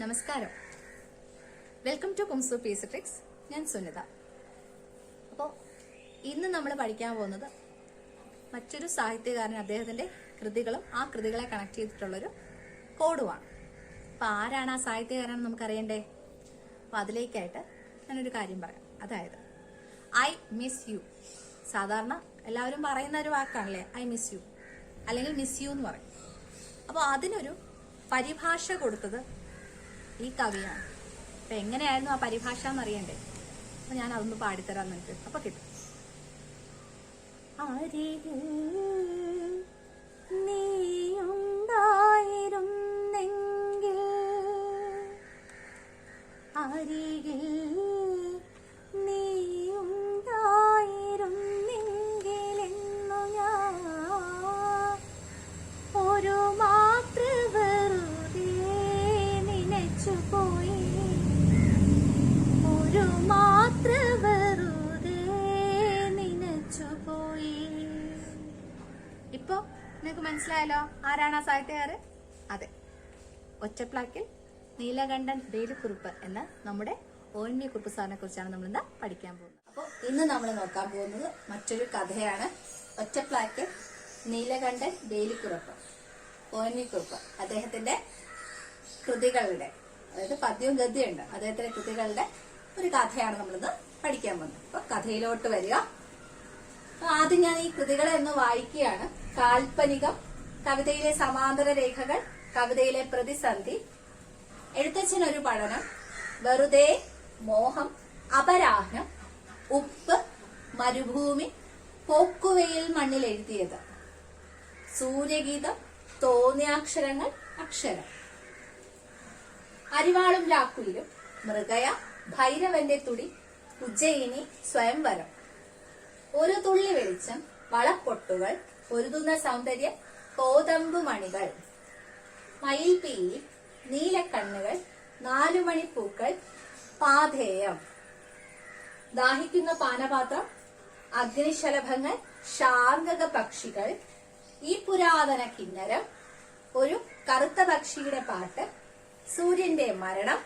നമസ്കാരം. Welcome to കുംസു പീസ് ട്രിക്സ്. ഞാൻ സുനിത. അപ്പോൾ ഇന്ന് നമ്മൾ പഠിക്കാൻ പോകുന്നത് മറ്റൊരു സാഹിത്യകാരൻ, അദ്ദേഹത്തിന്റെ കൃതികളും ആ കൃതികളെ കണക്ട് ചെയ്തിട്ടുള്ളൊരു കോഡുമാണ്. അപ്പൊ ആരാണ് ആ സാഹിത്യകാരൻ നമുക്കറിയണ്ടേ? അപ്പൊ അതിലേക്കായിട്ട് ഞാനൊരു കാര്യം പറയാം. അതായത് ഐ മിസ് യു. സാധാരണ എല്ലാവരും പറയുന്ന ഒരു വാക്കാണല്ലേ ഐ മിസ് യു, അല്ലെങ്കിൽ മിസ് യു എന്ന് പറയും. അപ്പോൾ അതിനൊരു പരിഭാഷ കൊടുത്തത് ഈ കവിയാണ്. അപ്പൊ എങ്ങനെയായിരുന്നു ആ പരിഭാഷ എന്നറിയണ്ടേ? അപ്പൊ ഞാൻ അതൊന്ന് പാടിത്തരാൻ നിങ്ങൾക്ക്. അപ്പൊ കിട്ടും. അരികിൽ നീയുണ്ടായിരുന്നെങ്കിൽ, അരികിൽ നീയുണ്ടായിരുന്നെങ്കിൽ എന്നു ഞാൻ ഒരു മാത്ര വെറുതെ നനച്ചുപോയി, ഒരു മാത്ര വെറുതെ നനച്ചുപോയി. ഇപ്പൊ നിങ്ങക്ക് മനസ്സിലായല്ലോ ആരാണ് ആ സാഹിത്യകാരൻ? അതെ, ഒറ്റപ്ലാക്കിൽ നീലകണ്ഠൻ ബേലിക്കുറുപ്പ് എന്ന നമ്മുടെ ONV കുറുപ്പ് സാറിനെ കുറിച്ചാണ് നമ്മൾ ഇന്ന് പഠിക്കാൻ പോകുന്നത്. അപ്പോൾ ഇന്ന് നമ്മൾ നോക്കാൻ പോകുന്നത് മറ്റൊരു കഥയാണ്. ഒറ്റപ്ലാക്കിൽ നീലകണ്ഠൻ ബേലിക്കുറുപ്പ്, ONV കുറുപ്പ്. അദ്ദേഹത്തിന്റെ കൃതികളുടെ, അതായത് പദ്യവും ഗദ്യമുണ്ട്, അദ്ദേഹത്തിന്റെ കൃതികളുടെ ഒരു കഥയാണ് നമ്മളിന്ന് പഠിക്കാൻ പോകുന്നത്. അപ്പൊ കഥയിലോട്ട് വരിക. ആദ്യം ഞാൻ ഈ കൃതികളെ ഒന്ന് വായിക്കുകയാണ്. കാൽപ്പനികം, കവിതയിലെ സമാന്തര രേഖകൾ, കവിതയിലെ പ്രതിസന്ധി, എഴുത്തച്ഛനൊരു പഠനം, വെറുതെ, മോഹം, അപരാഹ്നം, ഉപ്പ്, മരുഭൂമി, പോക്കുവെയിൽ മണ്ണിൽ എഴുതിയത്, സൂര്യഗീതം, തോന്നിയാക്ഷരങ്ങൾ, അക്ഷരം, അരിവാളും രാക്കുയിലും, മൃഗയ, ഭൈരവന്റെ തുടി, ഉജ്ജയിനി, സ്വയംവരം, ഒരു തുള്ളി വെളിച്ചം, വളപ്പൊട്ടുകൾ, പൊരുതുന്ന സൗന്ദര്യം, കോതമ്പുമണികൾ, മയിൽപീലി, നീലക്കണ്ണുകൾ, 4 മണിപ്പൂക്കൾ, പാഥേയം, ദാഹിക്കുന്ന പാനപാത്രം, അഗ്നിശലഭങ്ങൾ, ശാർഗക പക്ഷികൾ, ഈ പുരാതന കിന്നരം, ഒരു കറുത്ത പക്ഷിയുടെ പാട്ട്, സൂര്യന്റെ മരണം,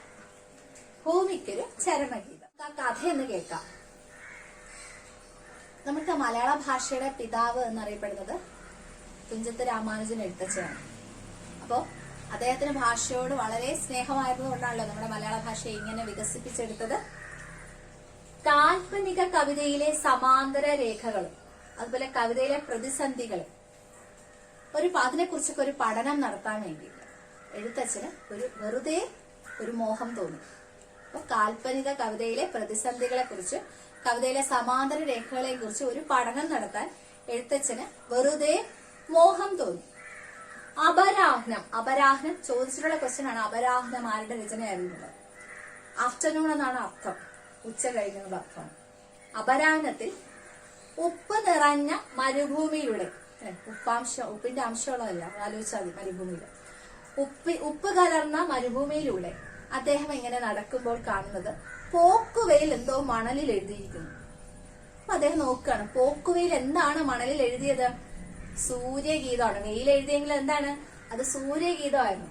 ഭൂമിക്കൊരു ചരമഗീതം. ആ കഥയെന്ന് കേൾക്കാം. നമുക്ക് മലയാള ഭാഷയുടെ പിതാവ് എന്നറിയപ്പെടുന്നത് തുഞ്ചത്ത് രാമാനുജൻ എഴുത്തച്ഛനാണ്. അപ്പോ അദ്ദേഹത്തിന് ഭാഷയോട് വളരെ സ്നേഹമായതുകൊണ്ടാണല്ലോ നമ്മുടെ മലയാള ഭാഷയെ ഇങ്ങനെ വികസിപ്പിച്ചെടുത്തത്. കാൽപ്പനിക കവിതയിലെ സമാന്തര രേഖകളും അതുപോലെ കവിതയിലെ പ്രതിസന്ധികളും അതിനെക്കുറിച്ചൊക്കെ ഒരു പഠനം നടത്താൻ വേണ്ടിയിട്ട് എഴുത്തച്ഛന് വെറുതെ ഒരു മോഹം തോന്നി. അപ്പൊ കാൽപ്പനിക കവിതയിലെ പ്രതിസന്ധികളെ കുറിച്ച്, കവിതയിലെ സമാന്തര രേഖകളെ കുറിച്ച് ഒരു പഠനം നടത്താൻ എഴുത്തച്ഛന് വെറുതെ മോഹം തോന്നി. അപരാഹ്നം ചോദിച്ചിട്ടുള്ള ക്വസ്റ്റ്യൻ ആണ്. അപരാഹ്നം ആരുടെ രചനയായിരുന്നത്? ആഫ്റ്റർനൂൺ എന്നാണ് അർത്ഥം, ഉച്ച കഴിഞ്ഞുള്ള അർത്ഥം. അപരാഹ്നത്തിൽ ഉപ്പ് നിറഞ്ഞ മരുഭൂമിയിലൂടെ, ഉപ്പിന്റെ അംശമുള്ളതല്ല, ആലോചിച്ചാൽ മതി. മരുഭൂമിയില് ഉപ്പ് കലർന്ന മരുഭൂമിയിലൂടെ അദ്ദേഹം ഇങ്ങനെ നടക്കുമ്പോൾ കാണുന്നത് പോക്കുവെയിൽ എന്തോ മണലിൽ എഴുതിയിരിക്കുന്നു. അപ്പൊ അദ്ദേഹം നോക്കുകയാണ്, പോക്കുവെയിൽ എന്താണ് മണലിൽ എഴുതിയത്? സൂര്യഗീതമാണ്. വെയിൽ എഴുതിയെങ്കിൽ എന്താണ് അത്? സൂര്യഗീതമായിരുന്നു.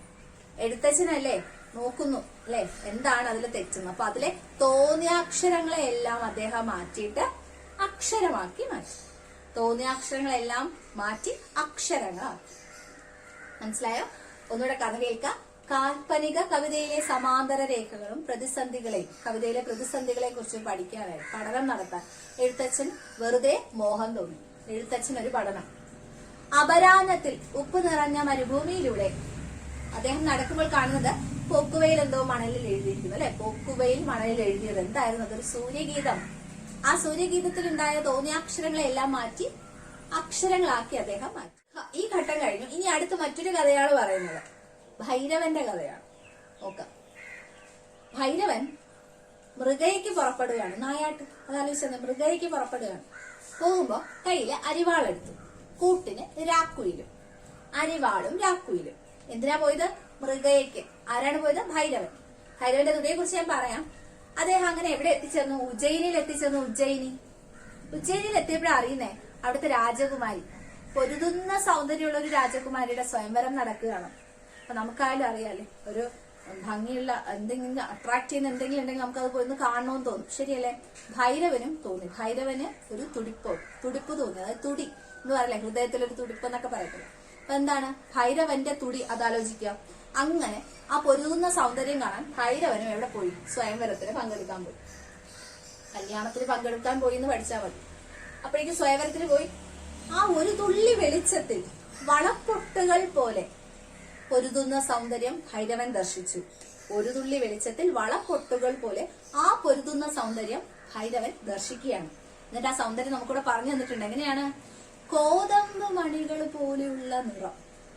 എഴുത്തച്ഛനല്ലേ നോക്കുന്നു, അല്ലെ എന്താണ് അതിൽ തെറ്റുന്നത്. അപ്പൊ അതിലെ തോന്നിയാക്ഷരങ്ങളെ എല്ലാം അദ്ദേഹം മാറ്റിയിട്ട് അക്ഷരമാക്കി മാറ്റി. തോന്നിയാക്ഷരങ്ങളെല്ലാം മാറ്റി അക്ഷരങ്ങളാക്കി. മനസ്സിലായോ? ഒന്നുകൂടെ കഥ കേൾക്കാം. കാൽപ്പനിക കവിതയിലെ സമാന്തര രേഖകളും പ്രതിസന്ധികളെയും, കവിതയിലെ പ്രതിസന്ധികളെ കുറിച്ച് പഠിക്കാനായി പഠനം നടത്താൻ എഴുത്തച്ഛൻ വെറുതെ മോഹം തോന്നി. എഴുത്തച്ഛൻ ഒരു പഠനം. അപരാഹ്നത്തിൽ ഉപ്പ് നിറഞ്ഞ മരുഭൂമിയിലൂടെ അദ്ദേഹം നടക്കുമ്പോൾ കാണുന്നത് പോക്കുവെയിൽ എന്തോ മണലിൽ എഴുതിയിരിക്കുന്നു, അല്ലെ? പോക്കുവെയിൽ മണലിൽ എഴുതിയത് എന്തായിരുന്നു? അതൊരു സൂര്യഗീതം. ആ സൂര്യഗീതത്തിൽ ഉണ്ടായ തോന്നിയാക്ഷരങ്ങളെല്ലാം മാറ്റി അക്ഷരങ്ങളാക്കി അദ്ദേഹം മാറ്റി. ഈ ഘട്ടം കഴിഞ്ഞു. ഇനി അടുത്ത് മറ്റൊരു കഥയാണ് പറയുന്നത്. ഭൈരവന്റെ കഥയാണ്. നോക്കാം. ഭൈരവൻ മൃഗയ്ക്ക് പുറപ്പെടുകയാണ്. നായാട്ട്, അതാലോചിച്ചത്. മൃഗയ്ക്ക് പുറപ്പെടുകയാണ്. പോകുമ്പോ കയ്യില് അരിവാളെടുത്തു. കൂട്ടിന് രാക്കുയിലും. അരിവാളും രാക്കുയിലും. എന്തിനാ പോയത്? മൃഗയ്ക്ക്. ആരാണ് പോയത്? ഭൈരവൻ. ഭൈരവന്റെ തുടിയെ കുറിച്ച് ഞാൻ പറയാം. അദ്ദേഹം അങ്ങനെ എവിടെ എത്തിച്ചേർന്നു? ഉജ്ജയിനിയിൽ എത്തിച്ചേർന്നു. ഉജ്ജയിനിയിൽ എത്തിയപ്പോഴാണ് അറിയുന്നേ അവിടുത്തെ രാജകുമാരി, പൊരുതുന്ന സൗന്ദര്യമുള്ള ഒരു രാജകുമാരിയുടെ സ്വയംവരം നടക്കുകയാണ്. അപ്പൊ നമുക്കായാലും അറിയാല്ലേ, ഒരു ഭംഗിയുള്ള എന്തെങ്കിലും അട്രാക്ട് ചെയ്യുന്ന എന്തെങ്കിലും ഉണ്ടെങ്കിൽ നമുക്ക് അത് പോയി ഒന്ന് കാണണമെന്ന് തോന്നും, ശരിയല്ലേ? ഭൈരവനും തോന്നി. ഭൈരവന് ഒരു തുടിപ്പ് തോന്നി. അതായത് തുടി എന്ന് പറയല്ലേ, ഹൃദയത്തിലൊരു തുടിപ്പ് എന്നൊക്കെ പറയത്തില്ല. അപ്പൊ എന്താണ് ഭൈരവന്റെ തുടി, അതാലോചിക്കുക. അങ്ങനെ ആ പൊരുതുന്ന സൗന്ദര്യം കാണാൻ ഭൈരവനും എവിടെ പോയി? സ്വയംവരത്തിന് പങ്കെടുക്കാൻ പോയി. കല്യാണത്തിന് പങ്കെടുക്കാൻ പോയി എന്ന് പഠിച്ചാൽ മതി. അപ്പോഴേക്കും സ്വയംവരത്തിന് പോയി. ആ ഒരു തുള്ളി വെളിച്ചത്തിൽ വളപ്പൊട്ടുകൾ പോലെ പൊരുതുന്ന സൗന്ദര്യം ഭൈരവൻ ദർശിച്ചു. ഒരു തുള്ളി വെളിച്ചത്തിൽ വളപ്പൊട്ടുകൾ പോലെ ആ പൊരുതുന്ന സൗന്ദര്യം ഭൈരവൻ ദർശിക്കുകയാണ്. എന്നിട്ട് ആ സൗന്ദര്യം നമുക്കിവിടെ പറഞ്ഞു തന്നിട്ടുണ്ട്. എങ്ങനെയാണ്? കോതമ്പ് മണികൾ പോലെയുള്ള നിറം.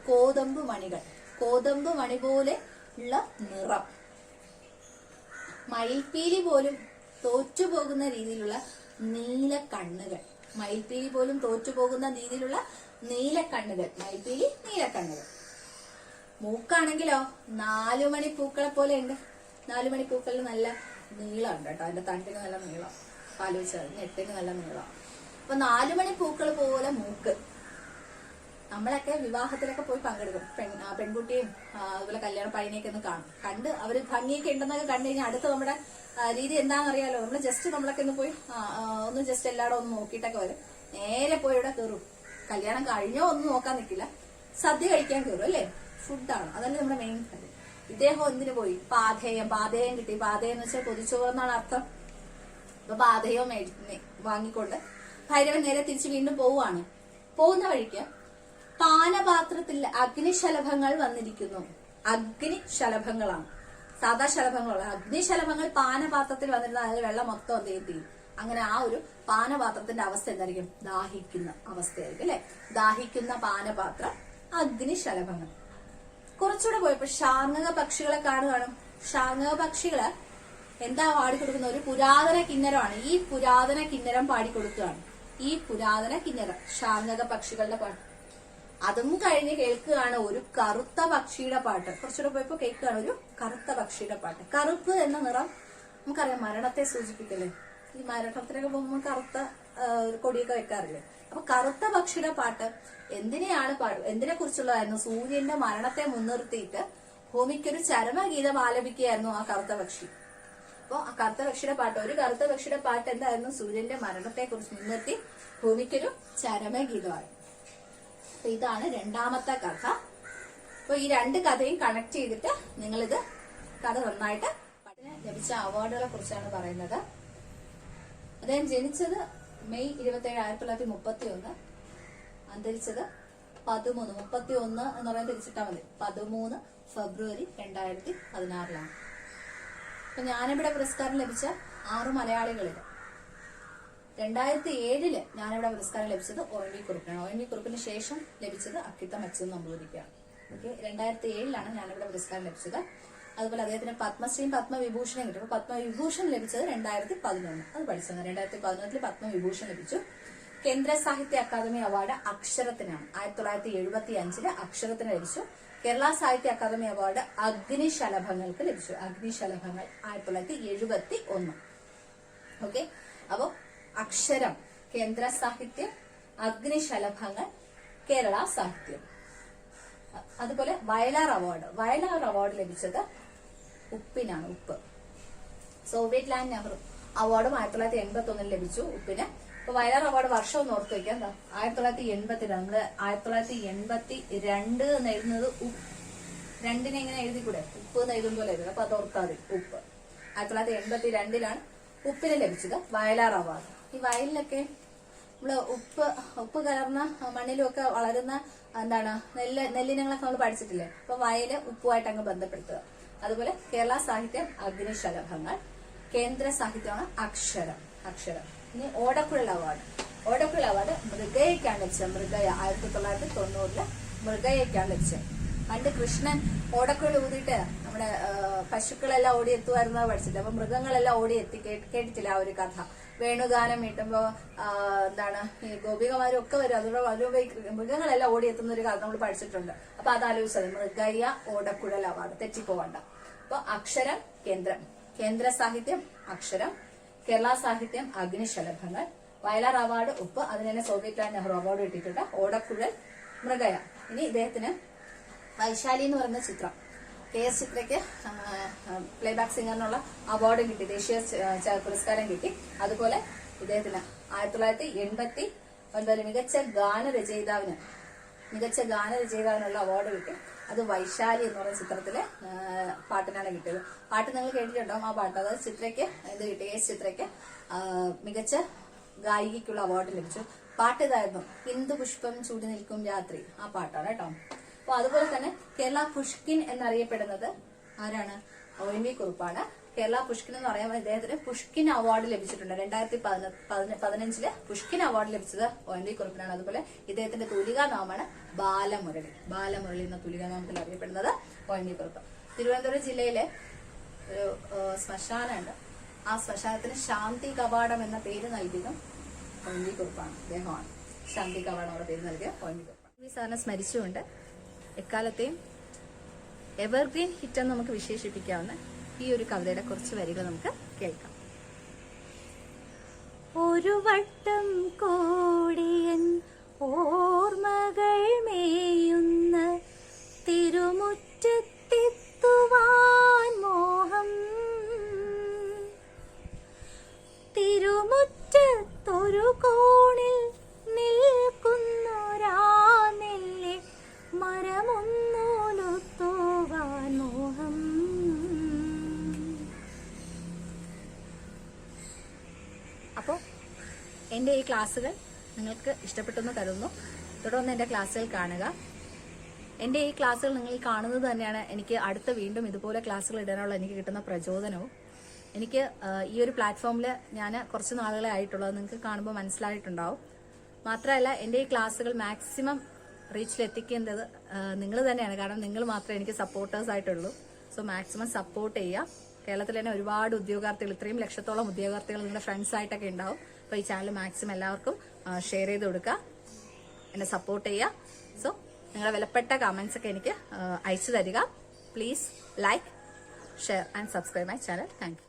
കോതമ്പ് മണി പോലെ ഉള്ള നിറം. മയിൽപ്പീലി പോലും തോറ്റുപോകുന്ന രീതിയിലുള്ള നീല കണ്ണുകൾ. മയിൽപ്പീലി പോലും തോറ്റുപോകുന്ന രീതിയിലുള്ള നീലക്കണ്ണുകൾ. മയിൽപ്പീലി നീലക്കണ്ണുകൾ. മൂക്കാണെങ്കിലോ 4 മണി പൂക്കളെ പോലെ ഉണ്ട്. 4 മണി പൂക്കളിൽ നല്ല നീളം ഉണ്ട് കേട്ടോ. അതിന്റെ തണ്ടിന് നല്ല നീളം, ആലോചിച്ചത് ഞെട്ടിന് നല്ല നീളം. അപ്പൊ 4 മണി പൂക്കൾ പോലെ മൂക്ക്. നമ്മളൊക്കെ വിവാഹത്തിലൊക്കെ പോയി പങ്കെടുക്കും. പെൺകുട്ടിയും അതുപോലെ കല്യാണ പയ്യനെയൊക്കെ ഒന്ന് കാണും. കണ്ട് അവര് ഭംഗിയൊക്കെ ഉണ്ടെന്നൊക്കെ കണ്ടു കഴിഞ്ഞാൽ അടുത്ത് നമ്മുടെ രീതി എന്താണെന്ന് അറിയാലോ. നമ്മൾ ജസ്റ്റ് നമ്മളൊക്കെ ഒന്ന് പോയി ഒന്ന് ജസ്റ്റ് എല്ലായിടും ഒന്ന് നോക്കിയിട്ടൊക്കെ വരും. നേരെ പോയി ഇവിടെ കയറും. കല്യാണം കഴിഞ്ഞോ ഒന്നും നോക്കാൻ നിൽക്കില്ല, സദ്യ കഴിക്കാൻ കയറും അല്ലേ? ഫുഡാണ്, അതല്ലേ നമ്മുടെ മെയിൻ കാര്യം. ഇദ്ദേഹം എന്തിനു പോയി? പാതേയം കിട്ടി. പാതയം എന്ന് വെച്ചാൽ കൊതിച്ചോറെന്നാണ് അർത്ഥം. അപ്പൊ പാതയം വാങ്ങിക്കൊണ്ട് ഭൈരവൻ നേരെ തിരിച്ച് വീണ്ടും പോവുകയാണ്. പോകുന്ന വഴിക്ക് പാനപാത്രത്തിൽ അഗ്നിശലഭങ്ങൾ വന്നിരിക്കുന്നു. അഗ്നിശലഭങ്ങളാണ്, സാധാ ശലഭങ്ങളല്ല. അഗ്നിശലഭങ്ങൾ പാനപാത്രത്തിൽ വന്നിരുന്ന അതിൽ വെള്ളം മൊത്തം എന്ത് ചെയ്യും? അങ്ങനെ ആ ഒരു പാനപാത്രത്തിന്റെ അവസ്ഥ എന്തായിരിക്കും? ദാഹിക്കുന്ന അവസ്ഥയായിരിക്കും അല്ലെ? ദാഹിക്കുന്ന പാനപാത്രം, അഗ്നിശലഭങ്ങൾ. കുറച്ചുകൂടെ പോയപ്പോ ശാർങ്ങക പക്ഷികളെ കാണുകയാണ്. ശാർങ്ങക പക്ഷികള് എന്താ പാടിക്കൊടുക്കുന്ന? ഒരു പുരാതന കിന്നരമാണ്. ഈ പുരാതന കിന്നരം പാടിക്കൊടുക്കുകയാണ്. ഈ പുരാതന കിന്നരം ശാർങ്ങക പക്ഷികളുടെ പാട്ട്. അതും കഴിഞ്ഞ് കേൾക്കുകയാണ് ഒരു കറുത്ത പക്ഷിയുടെ പാട്ട്. കുറച്ചുകൂടെ പോയപ്പോ കേൾക്കുകയാണ് ഒരു കറുത്ത പക്ഷിയുടെ പാട്ട്. കറുപ്പ് എന്ന നിറം നമുക്കറിയാം, മരണത്തെ സൂചിപ്പിക്കല്ലേ? ഈ മരണത്തിനൊക്കെ പോകുമ്പോൾ കറുത്ത കൊടിയൊക്കെ വെക്കാറില്ലേ? അപ്പൊ കറുത്ത പക്ഷിയുടെ പാട്ട് എന്തിനെ കുറിച്ചുള്ളതായിരുന്നു? സൂര്യന്റെ മരണത്തെ മുൻനിർത്തിയിട്ട് ഭൂമിക്കൊരു ചരമഗീതം ആലപിക്കുകയായിരുന്നു ആ കറുത്ത പക്ഷി. അപ്പൊ ആ കറുത്ത പക്ഷിയുടെ പാട്ട്, ഒരു കറുത്ത പക്ഷിയുടെ പാട്ട് എന്തായിരുന്നു? സൂര്യന്റെ മരണത്തെ കുറിച്ച് മുൻനിർത്തി ഭൂമിക്കൊരു ചരമഗീതമാണ്. അപ്പൊ ഇതാണ് രണ്ടാമത്തെ കഥ. അപ്പൊ ഈ 2 കഥയും കണക്ട് ചെയ്തിട്ട് നിങ്ങളിത് കഥ നന്നായിട്ട് ലഭിച്ച അവാർഡുകളെ കുറിച്ചാണ് പറയുന്നത്. അദ്ദേഹം ജനിച്ചത് മെയ് 27, 1931. അന്തരിച്ചത് 13, 31 എന്ന് പറയാൻ തിരിച്ചിട്ടാ മതി, 13 ഫെബ്രുവരി 2016. അപ്പൊ ഞാനിവിടെ പുരസ്കാരം ലഭിച്ച 6 മലയാളികളില് 2007 ഞാനിവിടെ പുരസ്കാരം ലഭിച്ചത് ONV കുറുപ്പിനാണ്. ONV കുറുപ്പിന് ശേഷം ലഭിച്ചത് അക്കിത്തം അച്യുതൻ നമ്പൂതിരിക്കാണ്. ഓക്കെ, 2007 ഞാനിവിടെ പുരസ്കാരം ലഭിച്ചത്. അതുപോലെ അദ്ദേഹത്തിന് പത്മശ്രീയും പത്മവിഭൂഷണും കിട്ടും. അപ്പൊ പത്മവിഭൂഷൺ ലഭിച്ചത് 2011. അത് പഠിച്ചത് 2011 പത്മവിഭൂഷൺ ലഭിച്ചു. കേന്ദ്ര സാഹിത്യ അക്കാദമി അവാർഡ് അക്ഷരത്തിനാണ്. 1975 അക്ഷരത്തിന് ലഭിച്ചു. കേരള സാഹിത്യ അക്കാദമി അവാർഡ് അഗ്നിശലഭങ്ങൾക്ക് ലഭിച്ചു. അഗ്നിശലഭങ്ങൾ 1971. ഓക്കെ, അപ്പോ അക്ഷരം കേന്ദ്ര സാഹിത്യം, അഗ്നിശലഭങ്ങൾ കേരള സാഹിത്യം. അതുപോലെ വയലാർ അവാർഡ് ലഭിച്ചത് ഉപ്പിനാണ്. ഉപ്പ് സോവിയറ്റ് ലാൻഡ് നെഹ്റു അവാർഡും 1981 ലഭിച്ചു ഉപ്പിന്. അപ്പൊ വയലാർ അവാർഡ് വർഷം ഒന്ന് ഓർത്ത് വയ്ക്കാം. 1982. നമ്മള് 1982 എന്ന് എഴുതുന്നത് രണ്ടിനെ ഇങ്ങനെ എഴുതിക്കൂടെ? ഉപ്പ് എന്ന് എഴുതും പോലെ എഴുതുന്നത്. അപ്പൊ അത് ഓർത്താൽ മതി. ഉപ്പ് 1982 ഉപ്പിന് ലഭിച്ചത് വയലാർ അവാർഡ്. ഈ വയലിലൊക്കെ നമ്മള് ഉപ്പ് കലർന്ന മണ്ണിലുമൊക്കെ വളരുന്ന നെല്ലിനങ്ങളൊക്കെ നമ്മൾ പഠിച്ചിട്ടില്ലേ? അപ്പൊ വയല് ഉപ്പുമായിട്ട് അങ്ങ് ബന്ധപ്പെടുത്തുക. അതുപോലെ കേരള സാഹിത്യം അഗ്നിശലഭങ്ങൾ, കേന്ദ്ര സാഹിത്യമാണ് അക്ഷരം. ഇനി ഓടക്കുഴൽ അവാർഡ് മൃഗയ്ക്കാണ് ലഭിച്ചത്. മൃഗയ 1990 മൃഗയ്ക്കാണ് ലഭിച്ചത്. പണ്ട് കൃഷ്ണൻ ഓടക്കുഴൽ ഊതിയിട്ട് നമ്മുടെ പശുക്കളെല്ലാം ഓടിയെത്തുമായിരുന്നത് പഠിച്ചിട്ട്. അപ്പൊ മൃഗങ്ങളെല്ലാം ഓടിയെത്തി. കേട്ടിട്ടില്ല ആ ഒരു കഥ? വേണുഗാനം മീട്ടുമ്പോ ഈ ഗോപികമാരും ഒക്കെ വരും. അതുകൊണ്ട് മൃഗങ്ങളെല്ലാം ഓടിയെത്തുന്ന ഒരു കഥ നമ്മൾ പഠിച്ചിട്ടുണ്ട്. അപ്പൊ അതാലോചിച്ചത് മൃഗയ്യ ഓടക്കുഴൽ അവാർഡ്, തെറ്റിപ്പോവണ്ട. അപ്പൊ അക്ഷരം കേന്ദ്ര സാഹിത്യം അക്ഷരം, കേരള സാഹിത്യം അഗ്നിശലഭങ്ങൾ, വയലാർ അവാർഡ് ഉപ്പ്, അതിന് തന്നെ സോവിയറ്റ് ലാൻഡ് നെഹ്റു അവാർഡ് കിട്ടിയിട്ടുണ്ട്. ഓടക്കുഴൽ, മൃഗയ. ഇനി ഇദ്ദേഹത്തിന് വൈശാലി എന്ന് പറയുന്ന ചിത്രം, KS ചിത്രയ്ക്ക് പ്ലേബാക്ക് സിംഗറിനുള്ള അവാർഡ് കിട്ടി, ദേശീയ പുരസ്കാരം കിട്ടി. അതുപോലെ ഇദ്ദേഹത്തിന് 1989 മികച്ച ഗാനരചയിതാവിനുള്ള അവാർഡ് കിട്ടി. അത് വൈശാലി എന്ന് പറയുന്ന ചിത്രത്തിലെ പാട്ടിനാണ് കിട്ടിയത്. പാട്ട് നിങ്ങൾ കേട്ടിട്ടുണ്ടാവും. ആ പാട്ട് അതായത് ചിത്രയ്ക്ക് എന്ത് കിട്ടി, KS ചിത്രയ്ക്ക് മികച്ച ഗായികയ്ക്കുള്ള അവാർഡ് ലഭിച്ചു. പാട്ട് ഇതായിരുന്നു, ഹിന്ദു പുഷ്പം ചൂടി നിൽക്കും രാത്രി, ആ പാട്ടാണ് കേട്ടോ. അപ്പൊ അതുപോലെ തന്നെ കേരള പുഷ്കിൻ എന്നറിയപ്പെടുന്നത് ആരാണ്? ONV കുറുപ്പാണ്. കേരള പുഷ്കിൻ എന്ന് പറയുമ്പോൾ ഇദ്ദേഹത്തിന് പുഷ്കിൻ അവാർഡ് ലഭിച്ചിട്ടുണ്ട്. 2015 പുഷ്കിൻ അവാർഡ് ലഭിച്ചത് ONV കുറുപ്പിനാണ്. അതുപോലെ ഇദ്ദേഹത്തിന്റെ തൂലികാനാമമാണ് ബാലമുരളി. ബാലമുരളി എന്ന തൂലികാനാമത്തിൽ അറിയപ്പെടുന്നത് ONV കുറുപ്പ്. തിരുവനന്തപുരം ജില്ലയിലെ ഒരു ശ്മശാനമുണ്ട്. ആ ശ്മശാനത്തിന് ശാന്തി കവാടം എന്ന പേര് നൽകിയതും ONV കുറുപ്പാണ്. അദ്ദേഹമാണ് ശാന്തി കവാടം എന്ന പേര് നൽകിയ ONV കുറുപ്പാണ്. ഈ സാറിനെ സ്മരിച്ചുകൊണ്ട് എക്കാലത്തെയും എവർഗ്രീൻ ഹിറ്റ് എന്ന് നമുക്ക് വിശേഷിപ്പിക്കാവുന്ന ഈ ഒരു കവിതയുടെ കുറച്ച് വരികൾ നമുക്ക് കേൾക്കാം. ഒരു വട്ടം കോടിയൻ ഓർമ്മകൾ മേയുന്ന തിരുമുറ്റത്തെത്തുവാൻ മോഹം, തിരുമുറ്റത്തൊരു കോണിൽ നിൽക്കുന്നൊരാ നെല്ലെ മരമൊന്നോലുത്തോവാൻ മോഹം. അപ്പോൾ എൻ്റെ ഈ ക്ലാസ്സുകൾ നിങ്ങൾക്ക് ഇഷ്ടപ്പെട്ടെന്ന് കരുതുന്നു. തുടർന്ന് എൻ്റെ ക്ലാസ്സുകൾ കാണുക. എൻ്റെ ഈ ക്ലാസ്സുകൾ നിങ്ങൾ കാണുന്നത് തന്നെയാണ് എനിക്ക് അടുത്ത വീണ്ടും ഇതുപോലെ ക്ലാസ്സുകൾ ഇടാനുള്ള എനിക്ക് കിട്ടുന്ന പ്രചോദനവും. എനിക്ക് ഈ ഒരു പ്ലാറ്റ്ഫോമിൽ ഞാൻ കുറച്ച് നാളുകളെ ആയിട്ടുള്ളത് നിങ്ങൾക്ക് കാണുമ്പോൾ മനസ്സിലായിട്ടുണ്ടാവും. മാത്രമല്ല എൻ്റെ ഈ ക്ലാസ്സുകൾ മാക്സിമം റീച്ചിലെത്തിക്കേണ്ടത് നിങ്ങൾ തന്നെയാണ്. കാരണം നിങ്ങൾ മാത്രമേ എനിക്ക് സപ്പോർട്ടേഴ്സ് ആയിട്ടുള്ളൂ. സോ മാക്സിമം സപ്പോർട്ട് ചെയ്യുക. കേരളത്തിൽ തന്നെ ഒരുപാട് ഉദ്യോഗാർത്ഥികൾ, ഇത്രയും ലക്ഷത്തോളം ഉദ്യോഗാർത്ഥികൾ നിങ്ങളുടെ ഫ്രണ്ട്സ് ആയിട്ടൊക്കെ ഉണ്ടാവും. അപ്പോൾ ഈ ചാനൽ മാക്സിമം എല്ലാവർക്കും ഷെയർ ചെയ്ത് കൊടുക്കുക, എന്നെ സപ്പോർട്ട് ചെയ്യുക. സോ നിങ്ങളുടെ വിലപ്പെട്ട കമന്റ്സ് ഒക്കെ എനിക്ക് അയച്ചു തരിക. Please like, share and subscribe my channel. Thank you.